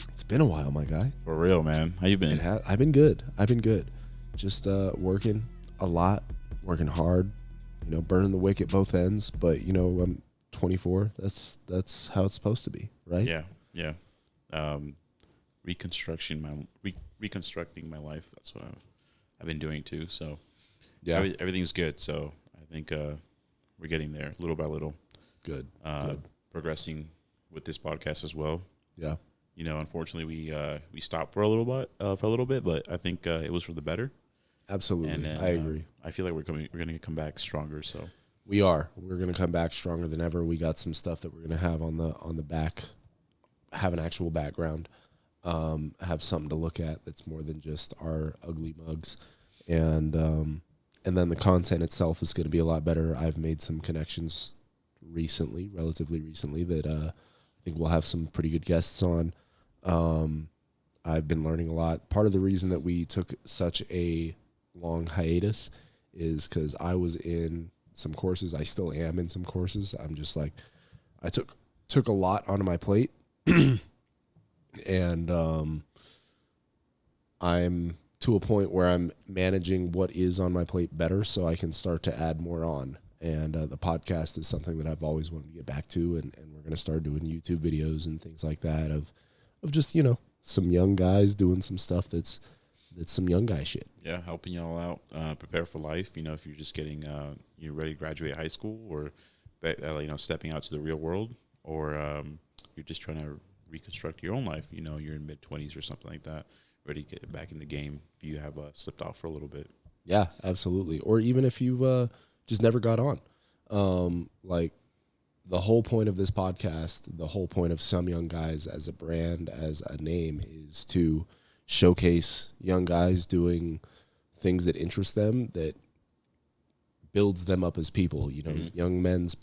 It's been a while, my guy. For real, man. How you been? I've been good. Just working a lot, working hard. Burning the wick at both ends. But I'm 24. That's how it's supposed to be, right? Yeah. Reconstructing my life. That's what I've been doing too. So Yeah. everything's good. So I think we're getting there little by little. Good. Progressing with this podcast as well. Yeah. Unfortunately, we stopped for a little bit, but I think it was for the better. Absolutely. And then, I agree. I feel like we're going to come back stronger. So We're going to come back stronger than ever. We got some stuff that we're going to have on the back, have an actual background, have something to look at that's more than just our ugly mugs. And then the content itself is going to be a lot better. I've made some connections relatively recently, that I think we'll have some pretty good guests on. I've been learning a lot. Part of the reason that we took such a long hiatus is because I was in some courses. I still am in some courses. I'm just like, I took a lot onto my plate, and I'm to a point where I'm managing what is on my plate better, so I can start to add more on. And the podcast is something that I've always wanted to get back to, and we're going to start doing YouTube videos and things like that of just, some young guys doing some stuff that's some young guy shit. yeah, helping y'all out, prepare for life. If you're just getting you're ready to graduate high school, or stepping out to the real world, or you're just trying to reconstruct your own life. You're in mid-20s or something like that, ready to get back in the game if you have slipped off for a little bit. Yeah, absolutely. Or even if you've just never got on. Like the whole point of this podcast, the whole point of SumYungGuys as a brand, as a name, is to showcase young guys doing things that interest them, that builds them up as people. Young men's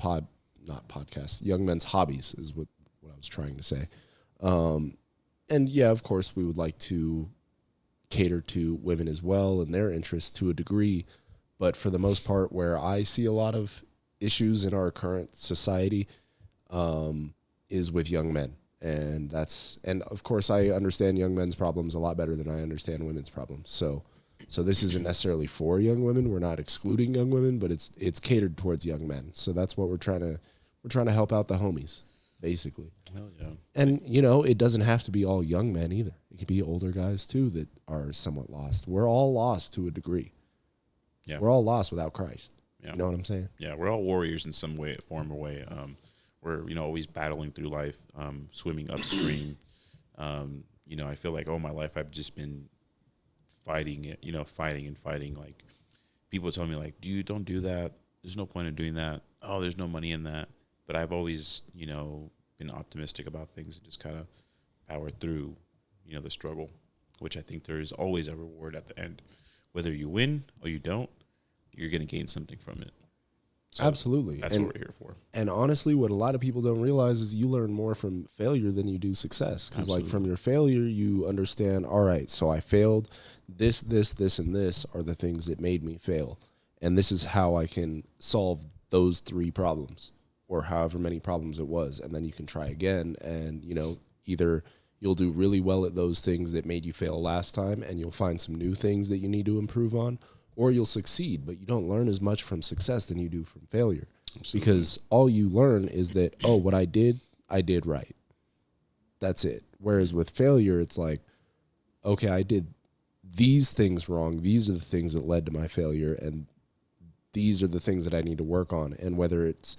young men's hobbies is what I was trying to say. And yeah, of course, we would like to cater to women as well and their interests to a degree. But for the most part, where I see a lot of issues in our current society is with young men. And of course, I understand young men's problems a lot better than I understand women's problems. So this isn't necessarily for young women. We're not excluding young women, but it's catered towards young men. So that's what we're trying to help out the homies, basically. Hell yeah. And, it doesn't have to be all young men either. It could be older guys, too, that are somewhat lost. We're all lost to a degree. Yeah. We're all lost without Christ. Yeah. You know what I'm saying? Yeah, we're all warriors in some way, form or way. We're always battling through life, swimming upstream. I feel like all my life I've just been fighting it. Fighting and fighting. Like, people tell me, like, dude, don't do that. There's no point in doing that. Oh, there's no money in that. But I've always been optimistic about things and just kind of power through the struggle, which I think there is always a reward at the end. Whether you win or you don't, you're going to gain something from it. So absolutely. That's what we're here for. And honestly, what a lot of people don't realize is you learn more from failure than you do success. Because like from your failure, you understand, all right, so I failed. This, and this are the things that made me fail. And this is how I can solve those 3 problems, or however many problems it was. And then you can try again. And, either you'll do really well at those things that made you fail last time, and you'll find some new things that you need to improve on, or you'll succeed, but you don't learn as much from success than you do from failure. Absolutely. Because all you learn is that, what I did right. That's it. Whereas with failure, it's like, okay, I did these things wrong. These are the things that led to my failure, and these are the things that I need to work on. And whether it's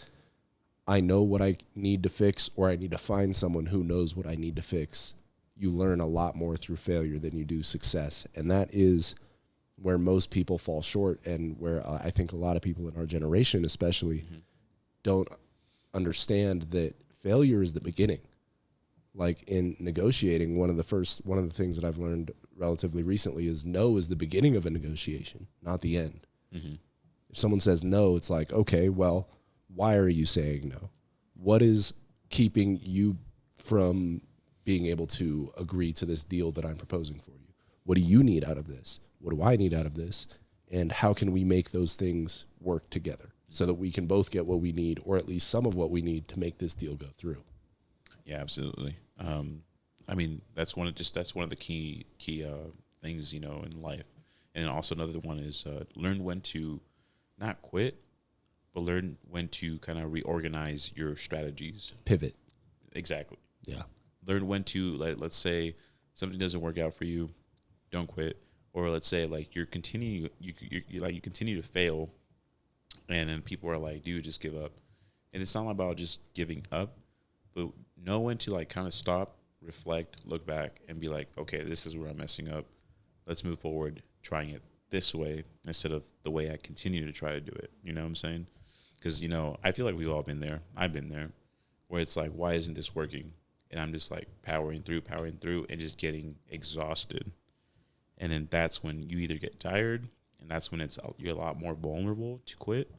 I know what I need to fix, or I need to find someone who knows what I need to fix, you learn a lot more through failure than you do success. And that is where most people fall short, and where I think a lot of people in our generation especially don't understand that failure is the beginning. Like in negotiating, one of the things that I've learned relatively recently is no is the beginning of a negotiation, not the end. Mm-hmm. If someone says no, it's like, okay, well, why are you saying no? What is keeping you from being able to agree to this deal that I'm proposing for you? What do you need out of this? What do I need out of this? And how can we make those things work together so that we can both get what we need, or at least some of what we need to make this deal go through? Yeah, absolutely. I mean, that's one of the key things, in life. And also another one is learn when to not quit, but learn when to kind of reorganize your strategies. Pivot. Exactly. Yeah. Learn when to, like, let's say something doesn't work out for you, don't quit. Or let's say like you continue to fail, and then people are like, dude, just give up. And it's not about just giving up, but know when to like kind of stop, reflect, look back, and be like, okay, this is where I'm messing up. Let's move forward, trying it this way instead of the way I continue to try to do it. You know what I'm saying? Because, I feel like we've all been there. I've been there, where it's like, why isn't this working? And I'm just like powering through, and just getting exhausted. And then that's when you either get tired, and that's when you're a lot more vulnerable to quit,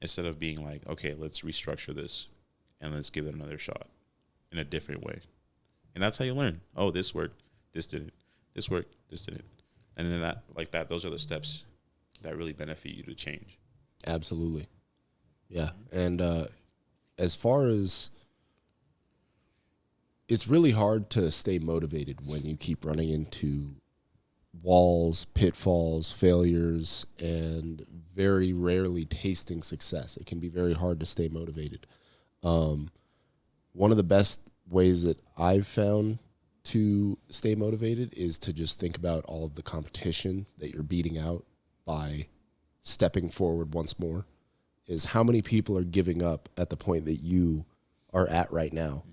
instead of being like, okay, let's restructure this and let's give it another shot in a different way. And that's how you learn. Oh, this worked, this didn't. This worked, this didn't. And then those are the steps that really benefit you to change. Absolutely. Yeah. And as far as, it's really hard to stay motivated when you keep running into walls, pitfalls, failures, and very rarely tasting success. It can be very hard to stay motivated. One of the best ways that I've found to stay motivated is to just think about all of the competition that you're beating out by stepping forward once more. Is how many people are giving up at the point that you are at right now,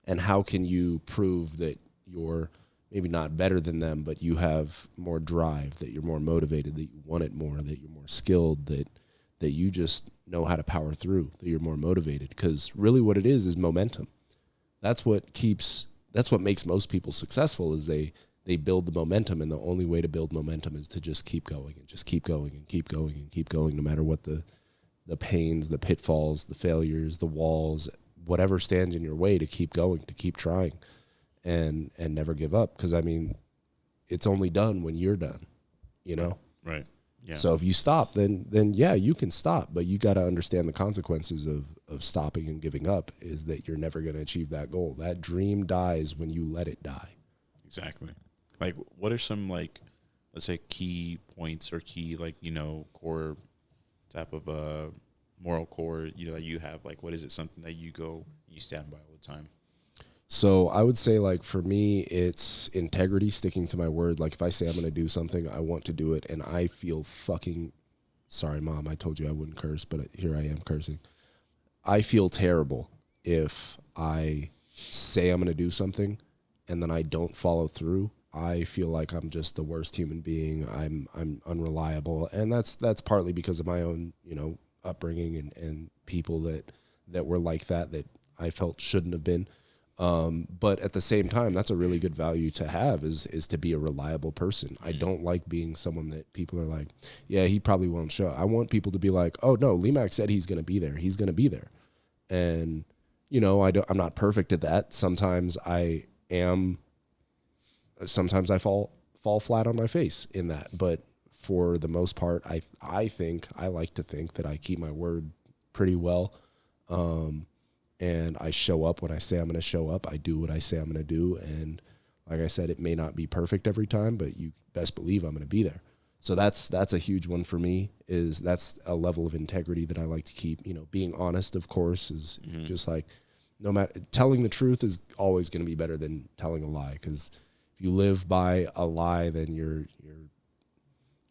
and how can you prove that you're maybe not better than them, but you have more drive, that you're more motivated, that you want it more, that you're more skilled, that you just know how to power through, that you're more motivated. Because really what it is momentum. That's what makes most people successful, is they build the momentum, and the only way to build momentum is to just keep going and just keep going and keep going and keep going, no matter what the pains, the pitfalls, the failures, the walls, whatever stands in your way, to keep going, to keep trying. And never give up, because I mean, it's only done when you're done, Right. Yeah. So if you stop, then yeah, you can stop, but you got to understand the consequences of stopping and giving up, is that you're never going to achieve that goal. That dream dies when you let it die. Exactly. Like, what are some, like, let's say key points or key, like, core type of moral core, that you have? Like, what is it, something that you stand by all the time? So I would say, like, for me, it's integrity, sticking to my word. Like, if I say I'm going to do something, I want to do it, and I feel sorry, Mom, I told you I wouldn't curse, but here I am cursing. I feel terrible if I say I'm going to do something and then I don't follow through. I feel like I'm just the worst human being. I'm unreliable, and that's partly because of my own, upbringing and people that were like that I felt shouldn't have been. But at the same time, that's a really good value to have, is to be a reliable person. I don't like being someone that people are like, yeah, he probably won't show. I want people to be like, oh no, Lemac said he's going to be there. He's going to be there. And, I'm not perfect at that. Sometimes I fall flat on my face in that. But for the most part, I like to think that I keep my word pretty well. And I show up when I say I'm going to show up. I do what I say I'm going to do. And like I said, it may not be perfect every time, but you best believe I'm going to be there. So that's a huge one for me. That's a level of integrity that I like to keep. Being honest, of course, is just like, no matter, telling the truth is always going to be better than telling a lie. Because if you live by a lie, then you're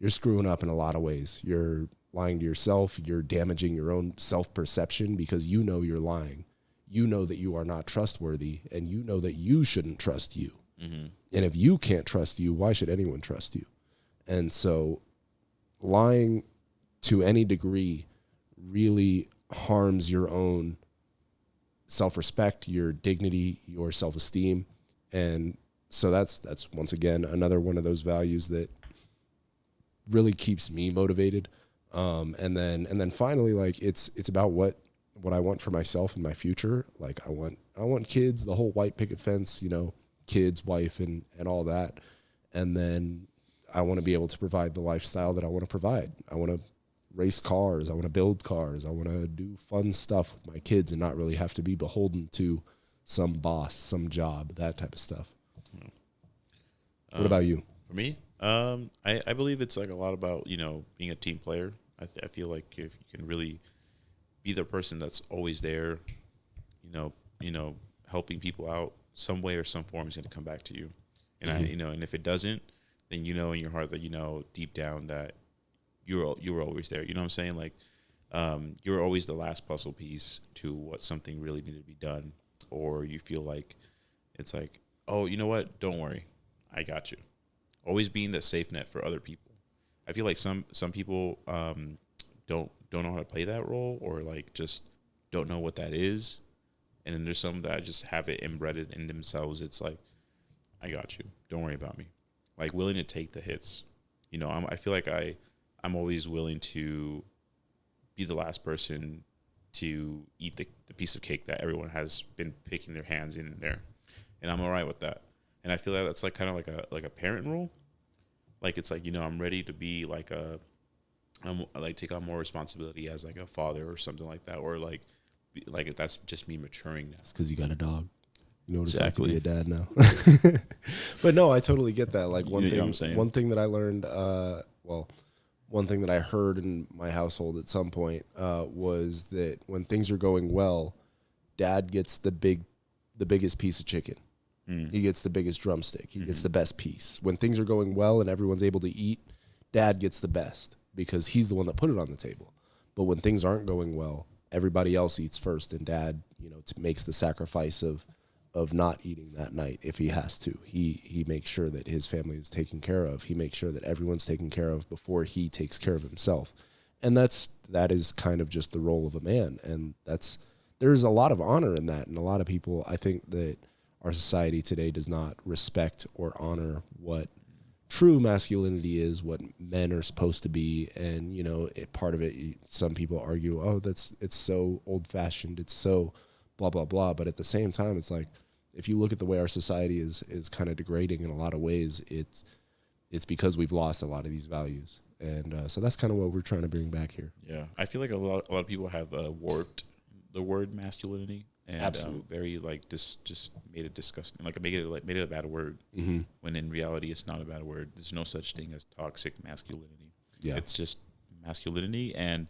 screwing up in a lot of ways. You're lying to yourself. You're damaging your own self-perception, because you're lying. You know that you are not trustworthy, and you know that you shouldn't trust you. Mm-hmm. And if you can't trust you, why should anyone trust you? And so lying to any degree really harms your own self-respect, your dignity, your self-esteem. And so that's once again another one of those values that really keeps me motivated. And then finally, like, it's about what I want for myself and my future. Like, I want kids, the whole white picket fence, kids, wife, and all that. And then I want to be able to provide the lifestyle that I want to provide. I want to race cars. I want to build cars. I want to do fun stuff with my kids and not really have to be beholden to some boss, some job, that type of stuff. What about you? For me, I believe it's like a lot about, you know, being a team player. I feel like if you can really be the person that's always there, you know, helping people out some way or some form is going to come back to you. And you know, and if it doesn't, then you know in your heart that, you know, deep down that you were always there. You know what I'm saying? Like, you're always the last puzzle piece to what something really needed to be done, or you feel like it's like, oh, you know what? Don't worry, I got you. Always being the safe net for other people. I feel like some people don't know how to play that role, or like just don't know what that is. And then there's some that just have it embedded in themselves. It's like, I got you. Don't worry about me. Like, willing to take the hits. You know, I feel like I'm always willing to be the last person to eat the piece of cake that everyone has been picking their hands in there. And I'm all right with that. And I feel like that's like kind of like a parent role. Like, it's like, you know, I'm ready to be like I'm like take on more responsibility as like a father or something like that, or like that's just me maturing now. It's because you got a dog. You know what Exactly. it's like to be a dad now. But no, I totally get that. Like one thing that I learned, one thing that I heard in my household at some point was that when things are going well, dad gets the biggest piece of chicken. He gets the biggest drumstick. He gets the best piece. When things are going well and everyone's able to eat, dad gets the best because he's the one that put it on the table. But when things aren't going well, everybody else eats first, and dad, you know, makes the sacrifice of not eating that night if he has to. He makes sure that his family is taken care of. He makes sure that everyone's taken care of before he takes care of himself. And that is kind of just the role of a man. And there's a lot of honor in that. And a lot of people, I think that our society today does not respect or honor what true masculinity is, what men are supposed to be. And, you know, part of it, some people argue, oh, it's so old fashioned. It's so blah, blah, blah. But at the same time, it's like, if you look at the way our society is kind of degrading in a lot of ways, it's because we've lost a lot of these values. And so that's kind of what we're trying to bring back here. Yeah. I feel like a lot of people have warped the word masculinity. And Absolutely. very like just made it disgusting, like made it a bad word. When in reality it's not a bad word. There's no such thing as toxic masculinity. Yeah, it's just masculinity and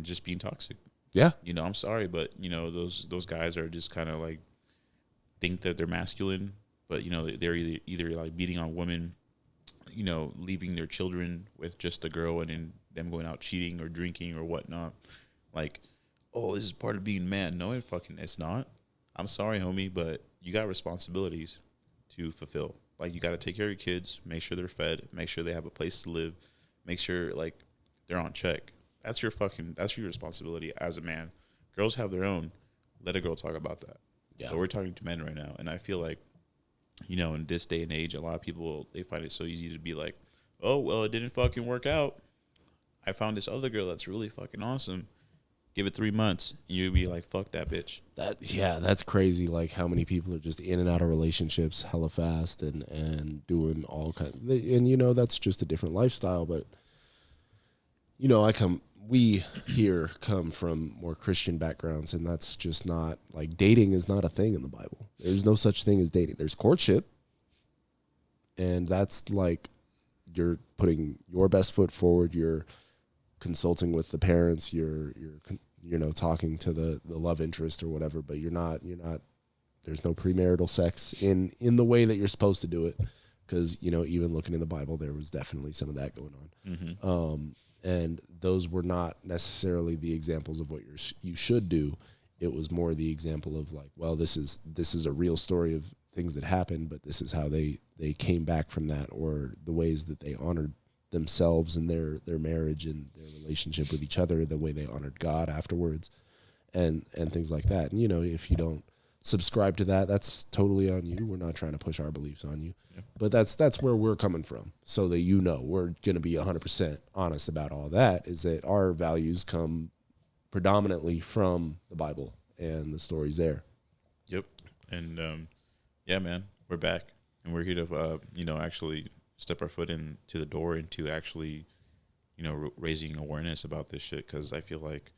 just being toxic. Yeah, You know, I'm sorry, but you know those guys are just kind of like think that they're masculine, but you know they're either like beating on women, you know, leaving their children with just a girl, and then them going out cheating or drinking or whatnot. Like, oh, this is part of being man. No, it's not. I'm sorry, homie, but you got responsibilities to fulfill. Like, you got to take care of your kids, make sure they're fed, make sure they have a place to live, make sure like they're on check. That's your responsibility as a man. Girls have their own. Let a girl talk about that. Yeah. But we're talking to men right now, and I feel like, you know, in this day and age, a lot of people, they find it so easy to be like, oh, well, it didn't fucking work out. I found this other girl that's really fucking awesome. Give it 3 months, and you'd be like, fuck that bitch. That's crazy. Like how many people are just in and out of relationships hella fast and doing all kinds. And you know, that's just a different lifestyle. But you know, we here come from more Christian backgrounds, and that's just not like dating is not a thing in the Bible. There's no such thing as dating. There's courtship, and that's like you're putting your best foot forward. You're consulting with the parents. You're you know, talking to the love interest or whatever, but you're not, there's no premarital sex in the way that you're supposed to do it. Cause you know, even looking in the Bible, there was definitely some of that going on. And those were not necessarily the examples of what you should do. It was more the example of like, well, this is a real story of things that happened, but this is how they came back from that, or the ways that they honored themselves and their marriage and their relationship with each other, the way they honored God afterwards, and things like that. And you know, if you don't subscribe to that, that's totally on you. We're not trying to push our beliefs on you, but that's where we're coming from. So that, you know, we're going to be 100% honest about all that, is that our values come predominantly from the Bible and the stories there. Yep. And yeah, man, we're back, and we're here to you know, actually step our foot into the door into actually, you know, raising awareness about this shit. Because I feel like,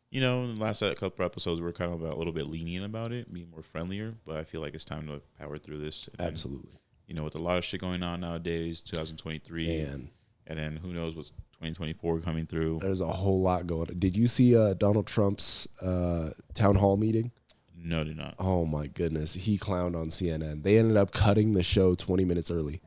you know, in the last couple episodes, we're kind of a little bit lenient about it, being more friendlier. But I feel like it's time to power through this. Absolutely. with a lot of shit going on nowadays, 2023, Man, and then who knows what's 2024 coming through. there's a whole lot going on. Did you see Donald Trump's town hall meeting? No, did not. Oh my goodness. He clowned on CNN. They ended up cutting the show 20 minutes early.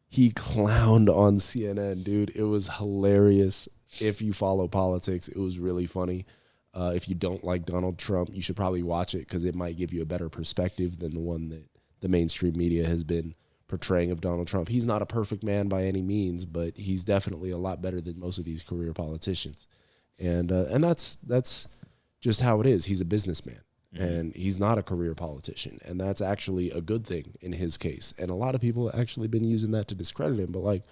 He clowned on CNN, dude. It was hilarious. If you follow politics, it was really funny. If you don't like Donald Trump, you should probably watch it because it might give you a better perspective than the one that the mainstream media has been portraying of Donald Trump. He's not a perfect man by any means, but he's definitely a lot better than most of these career politicians. And that's just how it is. He's a businessman. And he's not a career politician. And that's actually a good thing in his case. And a lot of people have actually been using that to discredit him. But like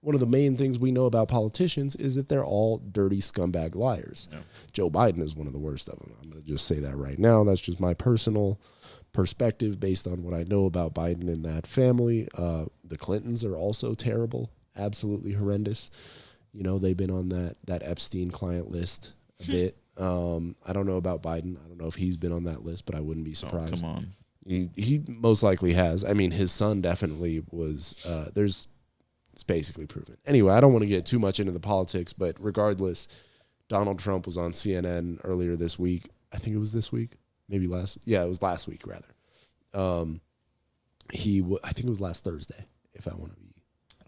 one of the main things we know about politicians is that they're all dirty scumbag liars. Yeah. Joe Biden is one of the worst of them. I'm going to just say that right now. That's just my personal perspective based on what I know about Biden and that family. The Clintons are also terrible, absolutely horrendous. They've been on that Epstein client list a bit. I don't know about Biden. I don't know if he's been on that list, but I wouldn't be surprised. Oh, come on. He most likely has. I mean, his son definitely was. It's basically proven. Anyway, I don't want to get too much into the politics, but regardless, Donald Trump was on CNN earlier this week. I think it was this week, maybe last. Yeah, it was last week rather. I think it was last Thursday. If I want to be,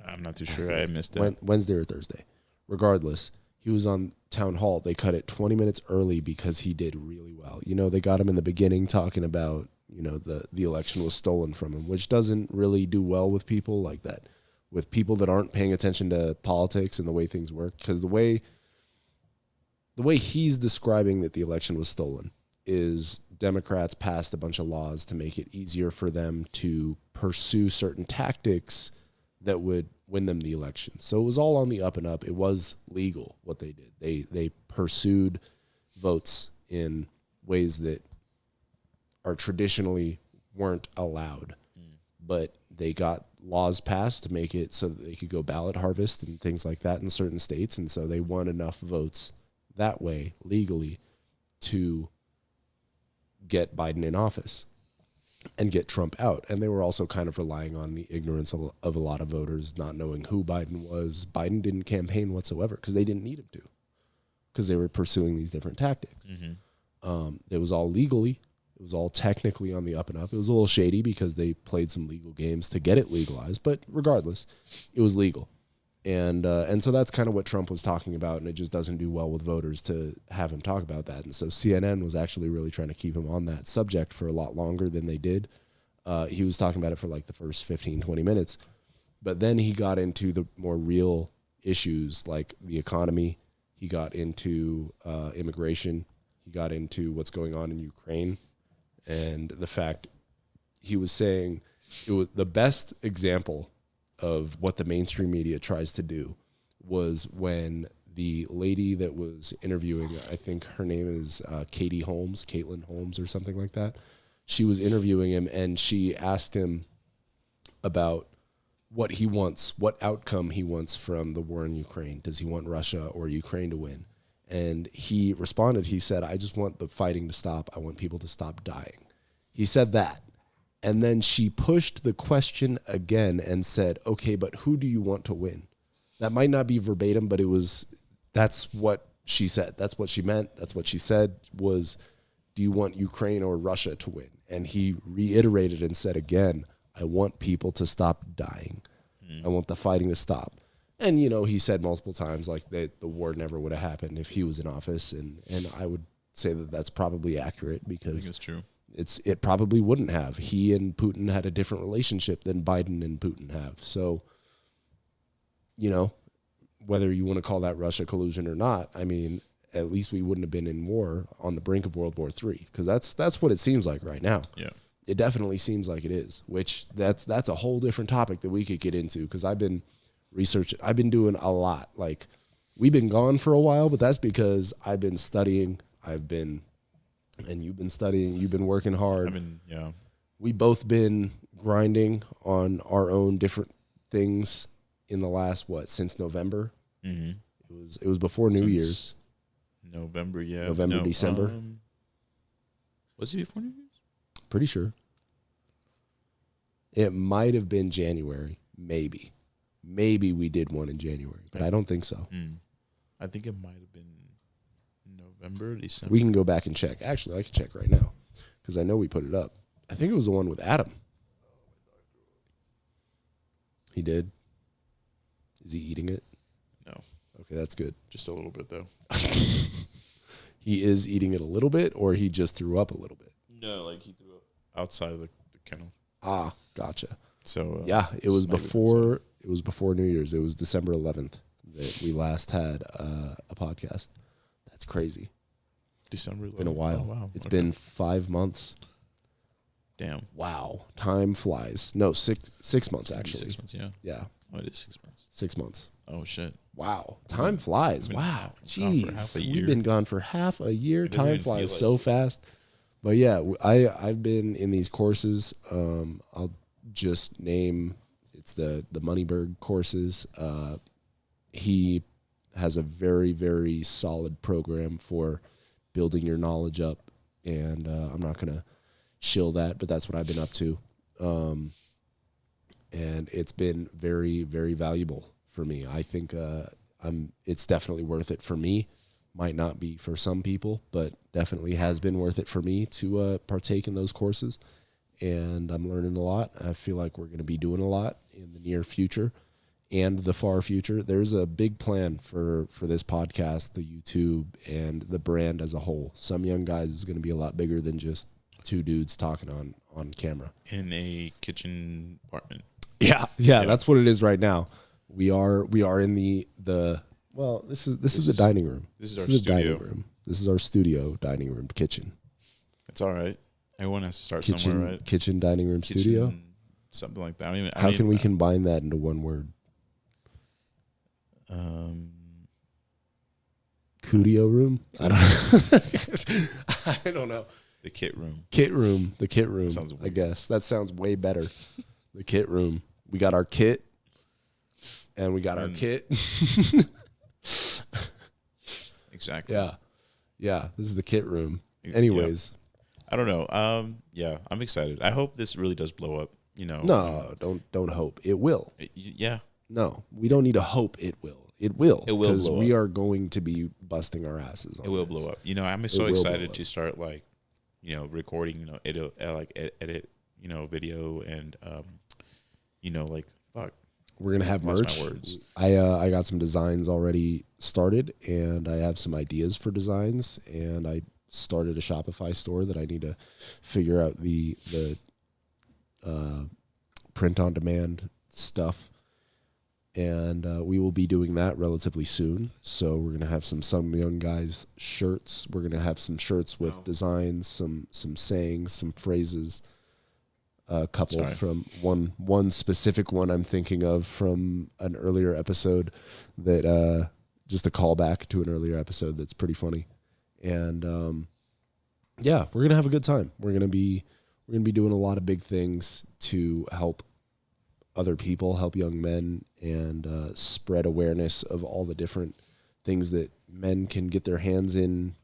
I'm not too sure. I missed it. Wednesday or Thursday. Regardless. He was on town hall. They cut it 20 minutes early because he did really well. They got him in the beginning talking about, the election was stolen from him, which doesn't really do well with people like that, with people that aren't paying attention to politics and the way things work. Because the way he's describing that the election was stolen is Democrats passed a bunch of laws to make it easier for them to pursue certain tactics that would win them the election. So it was all on the up and up. It was legal what they did. They pursued votes in ways that are traditionally weren't allowed. But they got laws passed to make it so that they could go ballot harvest and things like that in certain states. And so they won enough votes that way legally to get Biden in office and get Trump out. And they were also kind of relying on the ignorance of a lot of voters not knowing who Biden was. Biden didn't campaign whatsoever because they didn't need him to, because they were pursuing these different tactics. It was all legally. It was all technically on the up and up. It was a little shady because they played some legal games to get it legalized. But regardless, it was legal. And so that's kind of what Trump was talking about, and it just doesn't do well with voters to have him talk about that. And so CNN was actually really trying to keep him on that subject for a lot longer than they did. He was talking about it for like the first 15, 20 minutes. But then he got into the more real issues like the economy. He got into immigration. He got into what's going on in Ukraine. And the fact he was saying it was the best example of what the mainstream media tries to do was when the lady that was interviewing, I think her name is Caitlin Holmes or something like that. She was interviewing him and she asked him about what he wants, what outcome he wants from the war in Ukraine. Does he want Russia or Ukraine to win? And he responded, he said, I just want the fighting to stop. I want people to stop dying. He said that. And then she pushed the question again and said, okay, but who do you want to win? That might not be verbatim, but that's what she said. That's what she meant. That's what she said was, do you want Ukraine or Russia to win? And he reiterated and said again, I want people to stop dying. I want the fighting to stop. And, he said multiple times like that the war never would have happened if he was in office. And I would say that that's probably accurate because I think it's true. It probably wouldn't have. He and Putin had a different relationship than Biden and Putin have. So, whether you want to call that Russia collusion or not, I mean, at least we wouldn't have been in war on the brink of World War III, because that's what it seems like right now. Yeah, it definitely seems like it is. Which that's a whole different topic that we could get into, because I've been researching. I've been doing a lot. Like, we've been gone for a while, but that's because I've been studying. And you've been studying, you've been working hard. Yeah. We both been grinding on our own different things in the last, since November? Mm-hmm. It was before New Year's. November, yeah. December. Was it before New Year's? Pretty sure. It might have been January, maybe. Maybe we did one in January, but I don't think so. I think it might have been November, December. We can go back and check. Actually, I can check right now because I know we put it up. I think it was the one with Adam. He did. Is he eating it? No. Okay, that's good. Just a little bit, though. He is eating it a little bit, or he just threw up a little bit? No, like he threw up outside of the kennel. Ah, gotcha. So yeah, it was before New Year's. It was December 11th that we last had a podcast. That's crazy. December 11th. It's been a while. Oh, wow. It's been 5 months. Damn. Wow. Time flies. No, 6 months actually. 6 months, yeah. Yeah. Oh, it is 6 months. 6 months. Oh, shit. Wow. Time flies. Wow. Jeez. We've been gone for half a year. Time flies so fast. But yeah, I've been in these courses. I'll just name, it's the Moneyberg courses. He has a very, very solid program for building your knowledge up. And I'm not going to shill that, but that's what I've been up to. And it's been very, very valuable for me. I think it's definitely worth it for me. Might not be for some people, but definitely has been worth it for me to partake in those courses. And I'm learning a lot. I feel like we're going to be doing a lot in the near future and the far future. There's a big plan for this podcast, the YouTube, and the brand as a whole. Some Young Guys is going to be a lot bigger than just two dudes talking on camera. In a kitchen apartment. Yeah, that's what it is right now. We are in the well, this is the dining room. This is our studio. Dining room. This is our studio, dining room, kitchen. It's all right. Everyone has to start somewhere, right? Kitchen, dining room, studio. Something like that. How can we combine that into one word? Cudio room? I don't know. I don't know. The kit room. The kit room. Sounds weird. I guess. That sounds way better. The kit room. We got our kit. And we got our kit. Exactly. Yeah. This is the kit room. Anyways. Yep. I don't know. Yeah, I'm excited. I hope this really does blow up. No, don't hope. It will. Yeah. No, we don't need to hope it will. It will. It will, because we are going to be busting our asses on it will this. blow up. I'm so excited to start recording, edit, video and fuck. We're gonna have merch. Words. I got some designs already started, and I have some ideas for designs, and I started a Shopify store that I need to figure out the print on demand stuff. And we will be doing that relatively soon. So we're gonna have some Young Guys shirts. We're gonna have some shirts with designs, some sayings, some phrases. A couple from one specific one I'm thinking of from an earlier episode that just a callback to an earlier episode that's pretty funny. And we're gonna have a good time. We're gonna be doing a lot of big things to help other people, help young men, and spread awareness of all the different things that men can get their hands in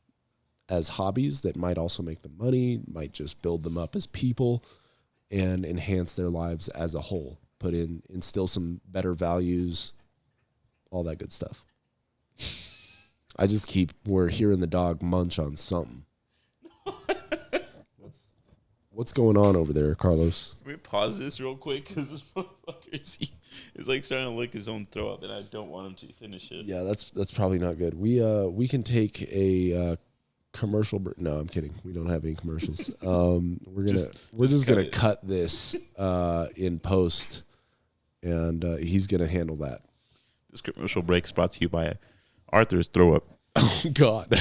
as hobbies that might also make them money, might just build them up as people, and enhance their lives as a whole. Instill some better values, all that good stuff. We're hearing the dog munch on something. What's going on over there, Carlos? Can we pause this real quick? Because this motherfucker is like starting to lick his own throat up, and I don't want him to finish it. Yeah, that's probably not good. We can take a commercial. No, I'm kidding. We don't have any commercials. We're just gonna cut this in post, and he's gonna handle that. This commercial break is brought to you by Arthur's Throw Up. Oh God.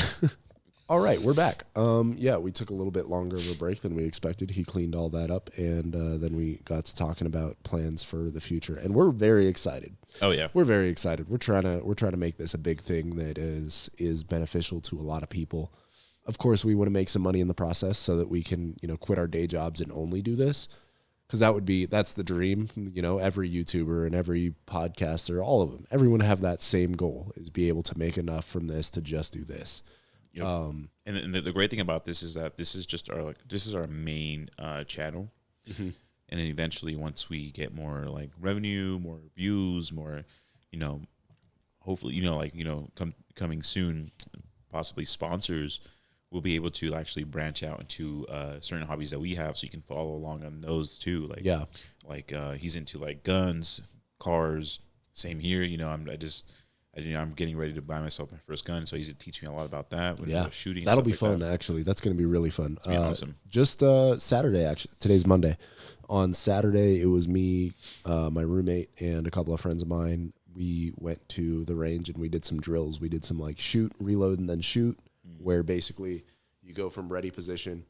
All right, we're back. We took a little bit longer of a break than we expected. He cleaned all that up, and then we got to talking about plans for the future, and we're very excited. Oh yeah, we're very excited. We're trying to make this a big thing that is beneficial to a lot of people. Of course, we want to make some money in the process so that we can quit our day jobs and only do this, because that's the dream. Every YouTuber and every podcaster, all of them, everyone have that same goal, is be able to make enough from this to just do this. Yep. And the great thing about this is that this is just our main channel, And then eventually, once we get more like revenue, more views, more, you know, hopefully, you know, like, you know, coming soon, possibly sponsors, we'll be able to actually branch out into certain hobbies that we have, so you can follow along on those too. Like, yeah, like he's into like guns, cars. Same here. You know, I'm getting ready to buy myself my first gun, so he's gonna teach me a lot about that. When shooting, that'll be like fun. that. Actually, that's going to be really fun. It's gonna be awesome. Just Saturday, actually, today's Monday. On Saturday, it was me, my roommate, and a couple of friends of mine. We went to the range and we did some drills. We did some like shoot, reload, and then shoot, where basically you go from ready position,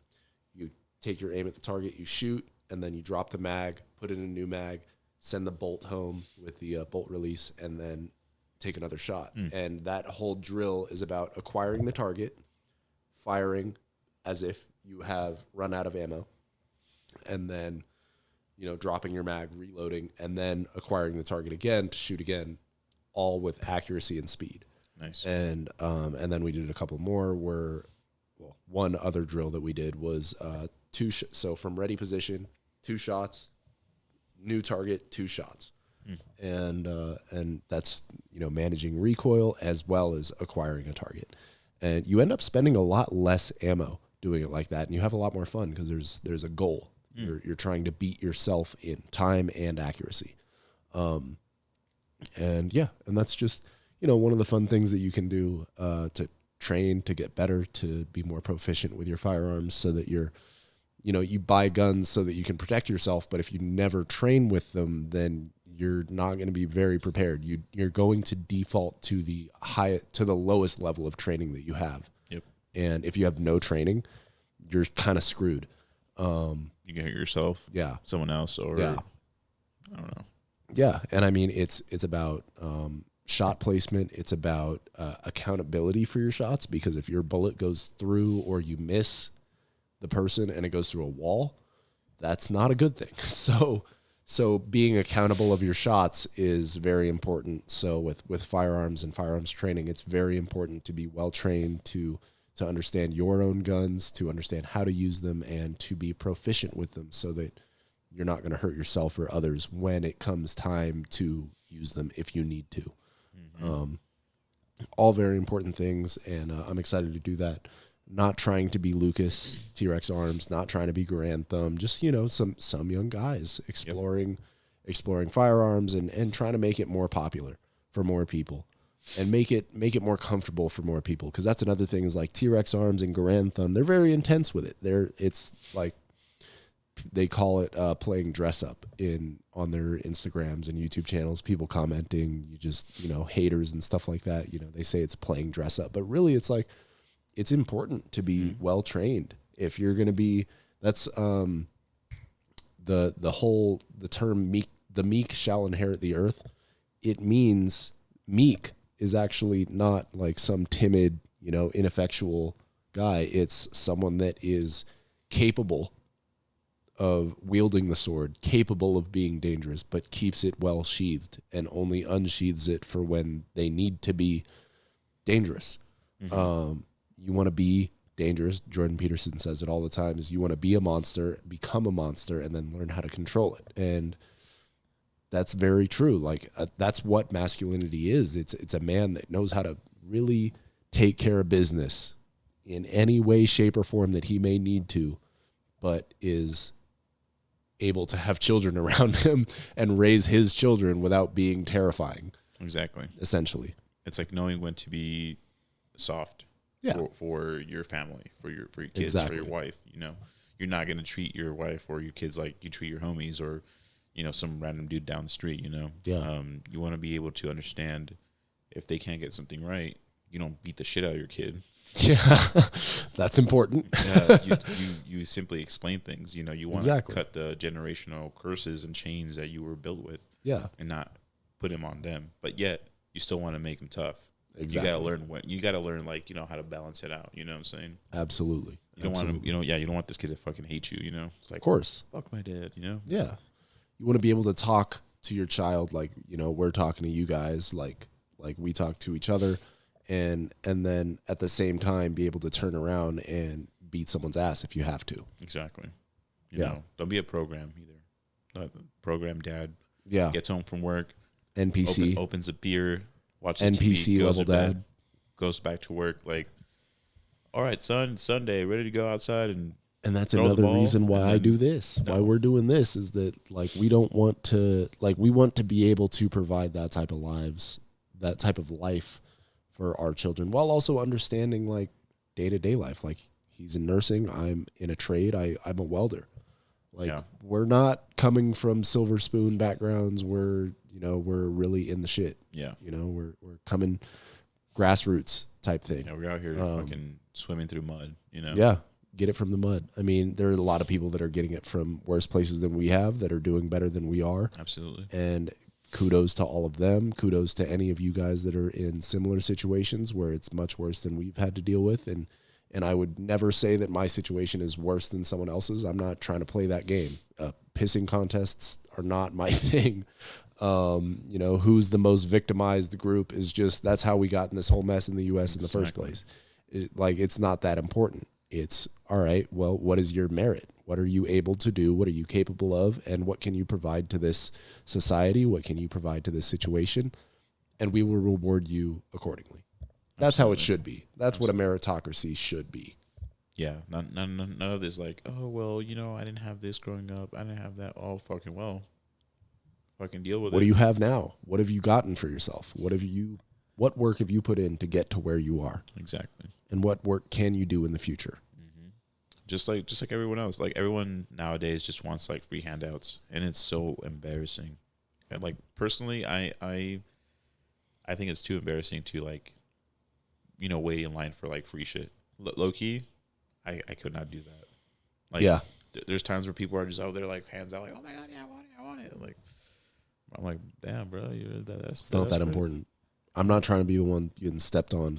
you take your aim at the target, you shoot, and then you drop the mag, put in a new mag, send the bolt home with the bolt release, and then take another shot. And that whole drill is about acquiring the target, firing as if you have run out of ammo, and then, you know, dropping your mag, reloading, and then acquiring the target again to shoot again, all with accuracy and speed. Nice. And then we did a couple more where, well, one other drill that we did was so from ready position, 2 shots, new target, 2 shots. And that's, you know, managing recoil as well as acquiring a target. And you end up spending a lot less ammo doing it like that, and you have a lot more fun because there's a goal. You're trying to beat yourself in time and accuracy. And that's just, you know, one of the fun things that you can do to train, to get better, to be more proficient with your firearms, so that you buy guns so that you can protect yourself. But if you never train with them, then you're not going to be very prepared. You're going to default to the lowest level of training that you have. Yep. And if you have no training, you're kind of screwed. You can hurt yourself. Yeah. Someone else, or yeah. I don't know. Yeah, and I mean it's about shot placement. It's about accountability for your shots, because if your bullet goes through or you miss the person and it goes through a wall, that's not a good thing. So being accountable of your shots is very important. So with firearms and firearms training, it's very important to be well trained, to understand your own guns, to understand how to use them, and to be proficient with them, so that you're not going to hurt yourself or others when it comes time to use them if you need to. All very important things, and I'm excited to do that. Not trying to be Lucas, T-Rex Arms, not trying to be Grand Thumb, just, you know, some young guys exploring firearms and trying to make it more popular for more people, and make it more comfortable for more people. Because that's another thing, is like T-Rex Arms and Grand Thumb, they're very intense with it. It's like, they call it playing dress up on their Instagrams and YouTube channels. People commenting, haters and stuff like that. You know, they say it's playing dress up, but really it's like, it's important to be well trained. If you're going to be, that's the term meek, the meek shall inherit the earth. It means meek is actually not like some timid, ineffectual guy. It's someone that is capable of wielding the sword, capable of being dangerous, but keeps it well sheathed and only unsheathes it for when they need to be dangerous. You want to be dangerous. Jordan Peterson says it all the time, is you want to be a monster, become a monster, and then learn how to control it. And that's very true. Like that's what masculinity is. It's a man that knows how to really take care of business in any way, shape, or form that he may need to, but is able to have children around him and raise his children without being terrifying. Exactly. Essentially. It's like knowing when to be soft. Yeah. For your family, for your kids, exactly. For your wife. You're not going to treat your wife or your kids like you treat your homies or, some random dude down the street, Yeah. You want to be able to understand if they can't get something right, you don't beat the shit out of your kid. Yeah. That's important. You simply explain things, you want to cut the generational curses and chains that you were built with. Yeah. And not put them on them, but yet you still want to make them tough. Exactly. You gotta learn how to balance it out. You know what I'm saying? Absolutely. You don't want him, you don't want this kid to fucking hate you. It's like, of course, fuck my dad. Yeah. You want to be able to talk to your child like we're talking to you guys, like we talk to each other, and then at the same time be able to turn around and beat someone's ass if you have to. Exactly. Yeah. Don't be a program either. program dad. Yeah. Gets home from work. NPC. Opens a beer. Watches NPC TV, level dad. Goes back to work. Like, all right, son, it's Sunday, ready to go outside and that's another reason why I do this. Why we're doing this is that like we don't want to we want to be able to provide that type of life for our children while also understanding like day-to-day life. Like he's in nursing, I'm in a trade, I'm a welder. Like we're not coming from silver spoon backgrounds. We're really in the shit. Yeah. We're coming grassroots type thing. Yeah, we're out here fucking swimming through mud, Yeah. Get it from the mud. I mean, there are a lot of people that are getting it from worse places than we have that are doing better than we are. Absolutely. And kudos to all of them. Kudos to any of you guys that are in similar situations where it's much worse than we've had to deal with. And I would never say that my situation is worse than someone else's. I'm not trying to play that game. Pissing contests are not my thing. Who's the most victimized group is just, that's how we got in this whole mess in the U.S. in the first place. It's not that important. It's, all right, well, what is your merit? What are you able to do? What are you capable of? And what can you provide to this society? What can you provide to this situation? And we will reward you accordingly. That's how it should be. That's what a meritocracy should be. Yeah, none of this like, oh, well, I didn't have this growing up. I didn't have that. Oh, fucking well. Fucking deal with it. What do you have now? What have you gotten for yourself? What work have you put in to get to where you are? Exactly. And what work can you do in the future? Mm-hmm. Just like everyone else. Like everyone nowadays just wants like free handouts, and it's so embarrassing. And like personally, I think it's too embarrassing to like, wait in line for like free shit. Low key, I could not do that. Like, yeah. There's times where people are just out there like hands out, like, oh my god, yeah, I want it. Like, I'm like, damn, bro, that's not that important. I'm not trying to be the one getting stepped on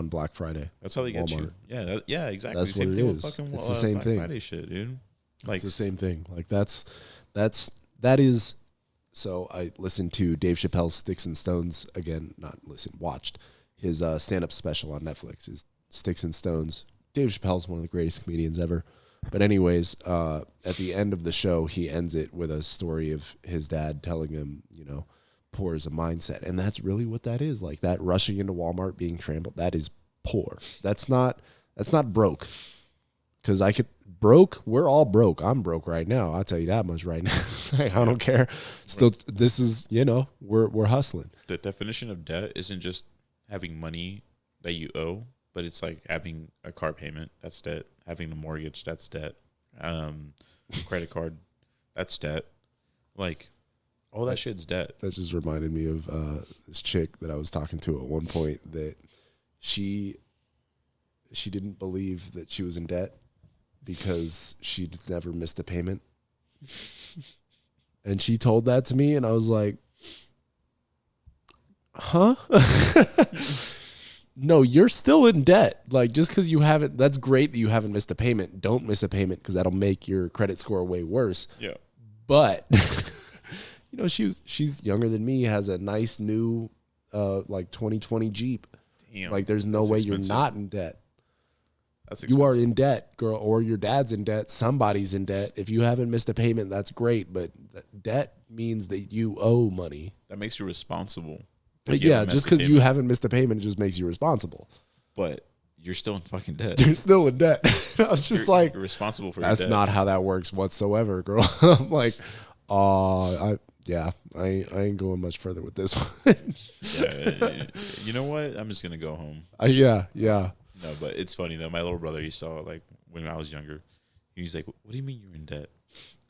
Black Friday. That's how they get you. Yeah, yeah, exactly. That's what it is. It's the same Black thing. Friday shit, dude. Like, it's the same thing. Like that is. So I listened to Dave Chappelle's Sticks and Stones again. Watched his stand-up special on Netflix. His Sticks and Stones. Dave Chappelle's one of the greatest comedians ever. But anyways, at the end of the show, he ends it with a story of his dad telling him, poor is a mindset. And that's really what that is. Like that rushing into Walmart, being trampled, that is poor. That's not broke. Because we're all broke. I'm broke right now. I'll tell you that much right now. I don't care. Still, this is, we're hustling. The definition of debt isn't just having money that you owe, but it's like having a car payment, that's debt. Having a mortgage, that's debt. Credit card, that's debt. Like, all that shit's debt. That just reminded me of this chick that I was talking to at one point that she didn't believe that she was in debt because she'd never missed a payment. And she told that to me, and I was like, huh? No, you're still in debt. Like, just because you haven't, that's great that you haven't missed a payment. Don't miss a payment because that'll make your credit score way worse. Yeah. But, she's younger than me, has a nice new, 2020 Jeep. Damn, like, there's no way expensive. You're not in debt. That's expensive. You are in debt, girl, or your dad's in debt. Somebody's in debt. If you haven't missed a payment, that's great. But debt means that you owe money. That makes you responsible. Yeah, just because you haven't missed a payment, it just makes you responsible. But you're still in fucing debt. You're still in debt. I was just you're responsible for that's your debt. Not how that works whatsoever, girl. I'm like, I ain't going much further with this one. Yeah, you know what? I'm just gonna go home. Yeah. No, but it's funny though. My little brother, he saw like when I was younger. He's like, "What do you mean you're in debt?"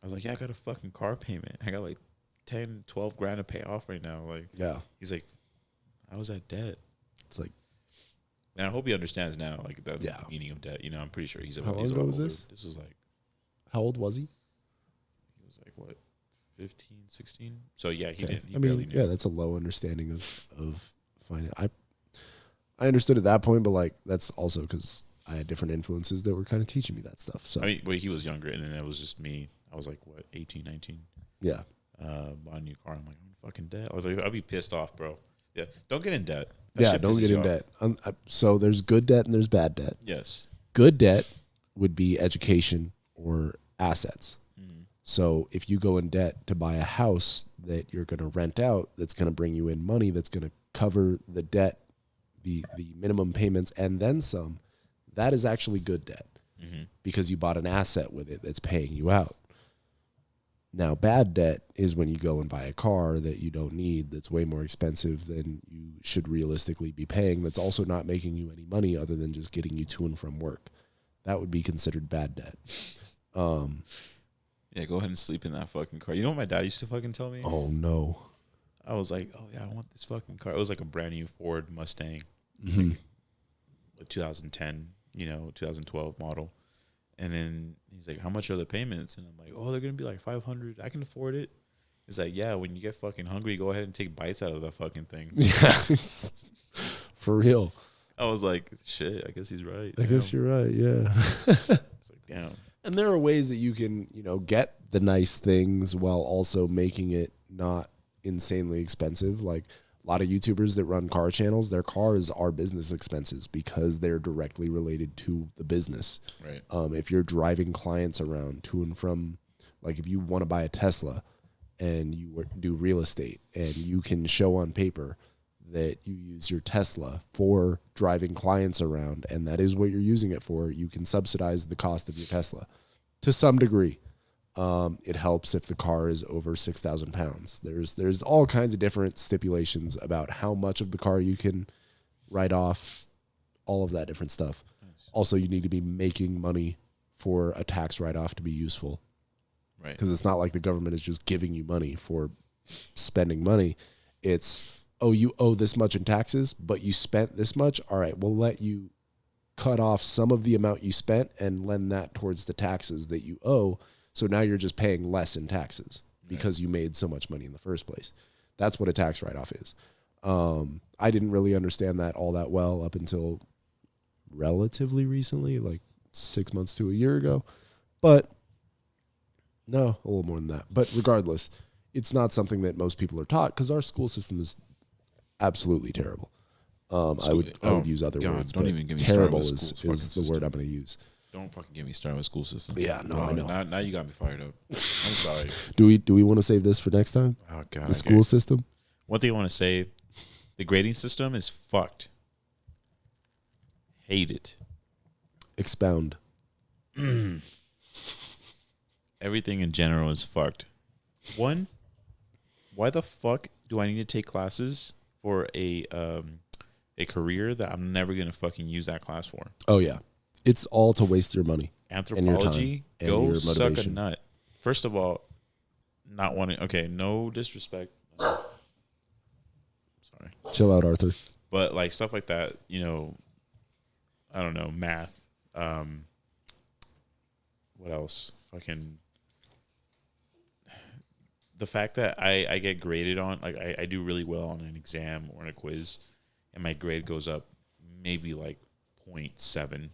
I was like, "Yeah, I got a fucking car payment. I got like 10, 12 grand to pay off right now." Like, yeah. He's like, "I was at debt." It's like, and I hope he understands now, like the meaning of debt. I'm pretty sure he's. How long ago was this? This was like. How old was he? He was like what, 15, 16? So yeah, he didn't. He barely knew. Yeah, that's a low understanding of finance. I understood at that point, but like that's also because I had different influences that were kind of teaching me that stuff. So I mean, he was younger, and then it was just me. I was like, what, 18, 19? Yeah. Bought a new car. I'm like, I'm in fucking debt. I was like, I'd be pissed off, bro. Yeah, don't get in debt. Don't get in debt. So there's good debt and there's bad debt. Yes. Good debt would be education or assets. Mm-hmm. So if you go in debt to buy a house that you're going to rent out, that's going to bring you in money, that's going to cover the debt, the minimum payments, and then some, that is actually good debt because you bought an asset with it that's paying you out. Now, bad debt is when you go and buy a car that you don't need, that's way more expensive than you should realistically be paying, that's also not making you any money other than just getting you to and from work. That would be considered bad debt. Yeah, go ahead and sleep in that fucking car. You know what my dad used to fucking tell me? Oh, no. I was like, oh, yeah, I want this fucking car. It was like a brand new Ford Mustang, 2010, 2012 model. And then he's like, how much are the payments? And I'm like, oh, they're going to be like $500. I can afford it. He's like, yeah, when you get fucking hungry, go ahead and take bites out of that fucking thing. Yeah, for real. I was like, shit, I guess he's right. I guess you're right, yeah. It's like, damn. And there are ways that you can, get the nice things while also making it not insanely expensive. Like a lot of YouTubers that run car channels, their cars are business expenses because they're directly related to the business. Right. If you're driving clients around to and from, like if you want to buy a Tesla and you do real estate and you can show on paper that you use your Tesla for driving clients around, and that is what you're using it for, you can subsidize the cost of your Tesla to some degree. It helps if the car is over 6,000 pounds. There's all kinds of different stipulations about how much of the car you can write off, all of that different stuff. Nice. Also, you need to be making money for a tax write-off to be useful. Right. Because it's not like the government is just giving you money for spending money. It's, oh, you owe this much in taxes, but you spent this much? All right, we'll let you cut off some of the amount you spent and lend that towards the taxes that you owe. So now you're just paying less in taxes because you made so much money in the first place. That's what a tax write-off is. I didn't really understand that all that well up until relatively recently, like 6 months to a year ago. But no, a little more than that. But regardless, it's not something that most people are taught because our school system is absolutely terrible. I would use other words. Don't even give me terrible is the word I'm going to use. Don't fucking get me started with school system. Yeah, no, I know. Now you got me fired up. I'm sorry. Do we want to save this for next time? Oh god. The school system. One thing I want to say, the grading system is fucked. Hate it. Expound. Everything in general is fucked. One, why the fuck do I need to take classes for a career that I'm never gonna fucking use that class for? Oh yeah, it's all to waste your money. Anthropology, and your time, go and your suck motivation. a nut. First of all, not wanting. Okay, no disrespect. Sorry. Chill out, Arthur. But like stuff like that, I don't know, math. What else? Fucking. The fact that I get graded on, like I do really well on an exam or in a quiz, and my grade goes up maybe like 0.7,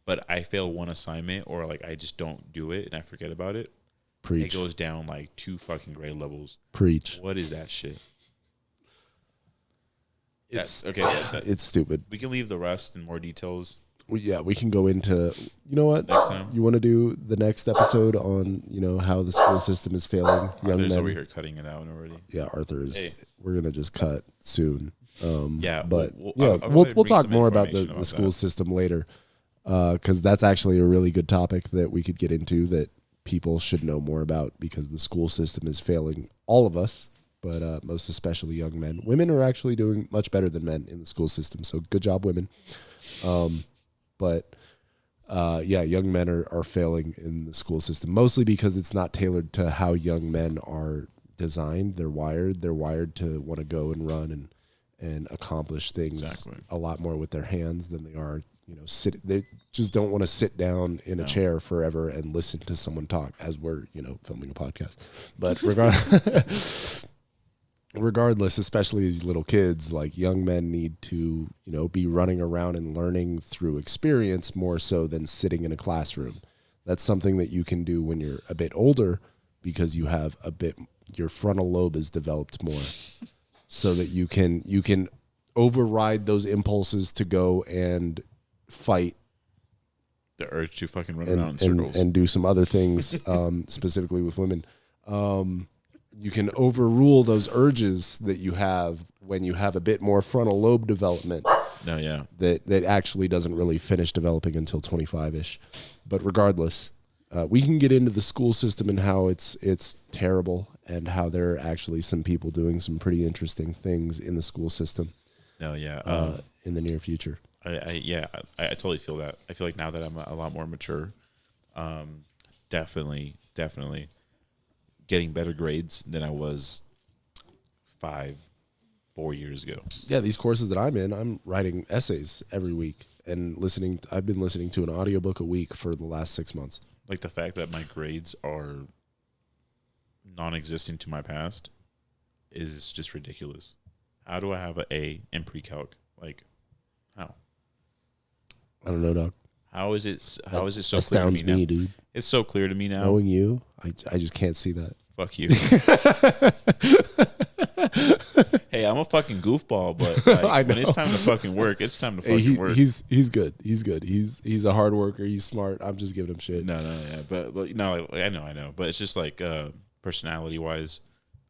but I fail one assignment or like I just don't do it and I forget about it. Preach. It goes down like 2 fucking grade levels. Preach. What is that shit? It's okay. It's stupid. We can leave the rest and more details. We can go into, you know what? Next time. You want to do the next episode on, how the school system is failing young Arthur's men. over here cutting it out already. Yeah, Arthur is. Hey. We're gonna just cut soon. But we'll talk more about the school system later, because that's actually a really good topic that we could get into that people should know more about, because the school system is failing all of us, but most especially young men. Women are actually doing much better than men in the school system, so good job, women. But young men are failing in the school system, mostly because it's not tailored to how young men are designed. They're wired to want to go and run and accomplish things a lot more with their hands than they are, they just don't want to sit down in a chair forever and listen to someone talk as we're, filming a podcast. But regardless, especially as little kids, like young men need to, be running around and learning through experience more so than sitting in a classroom. That's something that you can do when you're a bit older, because you have your frontal lobe is developed more, so that you can override those impulses to go and fight The urge to fucking run around in circles and do some other things, specifically with women. You can overrule those urges that you have when you have a bit more frontal lobe development. No, yeah. That actually doesn't really finish developing until 25-ish. But regardless, we can get into the school system and how it's terrible and how there are actually some people doing some pretty interesting things in the school system. No, yeah. In the near future. I totally feel that. I feel like now that I'm a lot more mature, definitely getting better grades than I was 4 years ago. Yeah, these courses that I'm in, I'm writing essays every week and listening. I've been listening to an audiobook a week for the last 6 months. Like the fact that my grades are non-existent to my past is just ridiculous. How do I have an A in pre-calc? Like, how? I don't know, dog. How is it so clear to me astounds me, dude. It's so clear to me now. Knowing you, I just can't see that. Fuck you. Hey, I'm a fucking goofball, but like, when it's time to fucking work, it's time to fucking work. He's good. He's good. He's a hard worker. He's smart. I'm just giving him shit. No, yeah, but no, I know. But it's just like personality wise,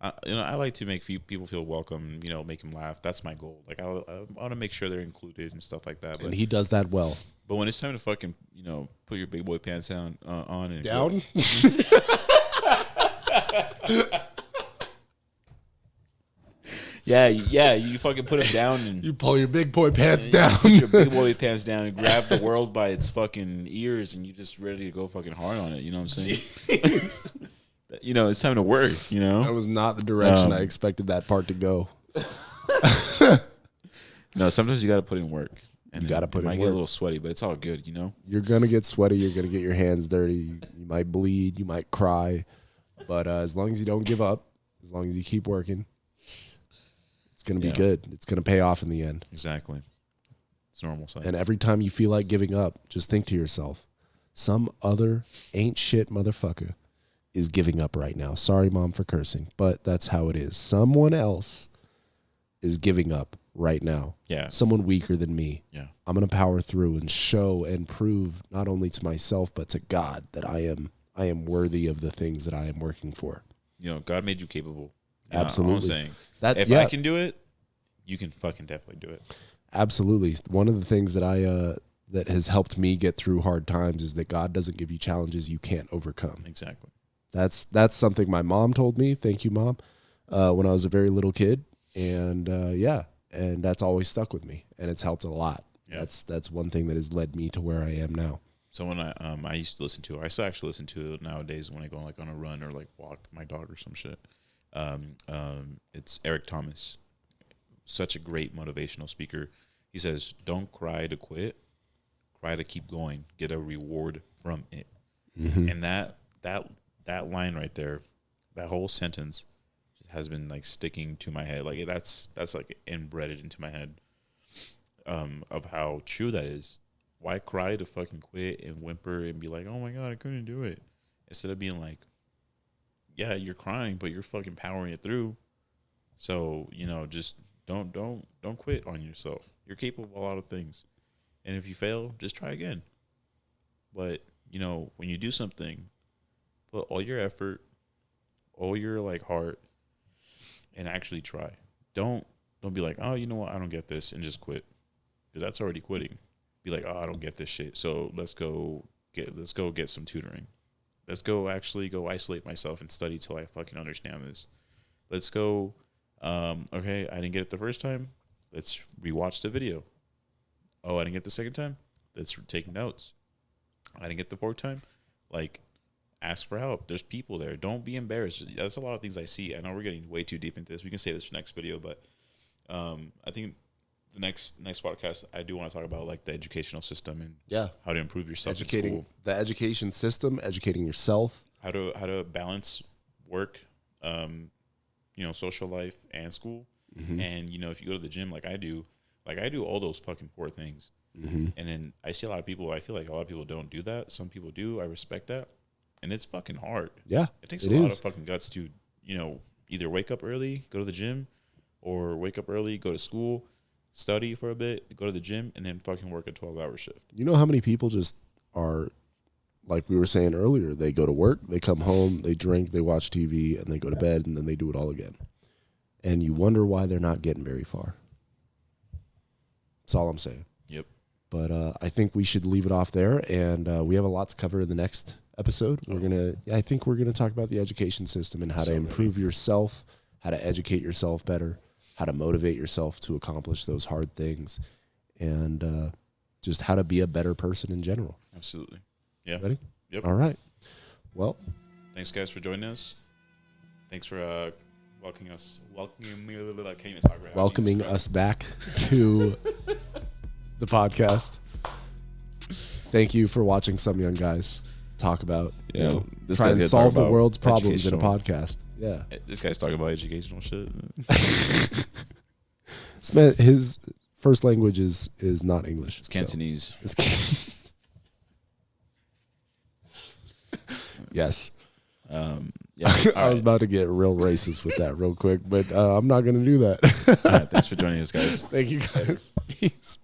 I like to make people feel welcome. Make them laugh. That's my goal. Like I want to make sure they're included and stuff like that. But, and he does that well. But when it's time to fucking put your big boy pants down on and down. Yeah, you fucking put him down and you pull your big boy pants down. Put your big boy pants down and grab the world by its fucking ears, and you just ready to go fucking hard on it. You know what I'm saying? It's time to work. That was not the direction I expected that part to go. No, sometimes you got to put in work. And you got to put in work. It might get a little sweaty, but it's all good. You're gonna get sweaty. You're gonna get your hands dirty. You might bleed. You might cry. But as long as you don't give up, as long as you keep working, it's going to be good. It's going to pay off in the end. Exactly. It's normal size. And every time you feel like giving up, just think to yourself, some other ain't shit motherfucker is giving up right now. Sorry, Mom, for cursing, but that's how it is. Someone else is giving up right now. Yeah. Someone weaker than me. Yeah. I'm going to power through and show and prove not only to myself, but to God that I am worthy of the things that I am working for. God made you capable. Absolutely. I'm saying that if I can do it, you can fucking definitely do it. Absolutely. One of the things that that has helped me get through hard times is that God doesn't give you challenges you can't overcome. Exactly. That's something my mom told me. Thank you, Mom. When I was a very little kid, and and that's always stuck with me, and it's helped a lot. Yeah. That's one thing that has led me to where I am now. Someone I used to listen to, I still actually listen to it nowadays when I go like on a run or like walk my dog or some shit. It's Eric Thomas, such a great motivational speaker. He says, "Don't cry to quit, cry to keep going. Get a reward from it." Mm-hmm. And that line right there, that whole sentence, has been like sticking to my head. Like that's like embedded into my head, of how true that is. Why cry to fucking quit and whimper and be like, "Oh my God, I couldn't do it," instead of being like, yeah, you're crying, but you're fucking powering it through. So, just don't quit on yourself. You're capable of a lot of things. And if you fail, just try again. But, when you do something, put all your effort, all your like heart, and actually try. Don't be like, "Oh, you know what? I don't get this," and just quit. Because that's already quitting. Be like, "Oh, I don't get this shit. So let's go get some tutoring. Let's go isolate myself and study till I fucking understand this. Let's go, okay, I didn't get it the first time. Let's rewatch the video. Oh, I didn't get it the second time. Let's take notes. I didn't get the fourth time. Like, ask for help. There's people there. Don't be embarrassed. That's a lot of things I see. I know we're getting way too deep into this. We can save this for next video, but I think the next podcast, I do want to talk about like the educational system and how to improve yourself in school. The education system, educating yourself, how to balance work, social life and school. Mm-hmm. And if you go to the gym like I do all those fucking 4 things. Mm-hmm. And then I see a lot of people. I feel like a lot of people don't do that. Some people do. I respect that, and it's fucking hard. Yeah, it takes a lot of fucking guts to either wake up early, go to the gym, or wake up early, go to school, study for a bit, go to the gym, and then fucking work a 12-hour shift. You know how many people just are, like we were saying earlier, they go to work, they come home, they drink, they watch TV, and they go to bed, and then they do it all again. And you wonder why they're not getting very far. That's all I'm saying. Yep. But I think we should leave it off there, and we have a lot to cover in the next episode. I think we're gonna talk about the education system and how to improve yourself, how to educate yourself better, how to motivate yourself to accomplish those hard things, and just how to be a better person in general. Absolutely. Yeah. Ready? Yep. All right. Well, thanks guys for joining us. Thanks for welcoming us back to the podcast. Thank you for watching Some Young Guys talk about, try and solve the world's problems in a podcast. Yeah. This guy's talking about educational shit. His first language is not English. It's Cantonese. Yes. Yeah. I was about to get real racist with that real quick, but I'm not going to do that. All right. Thanks for joining us, guys. Thank you, guys. Peace.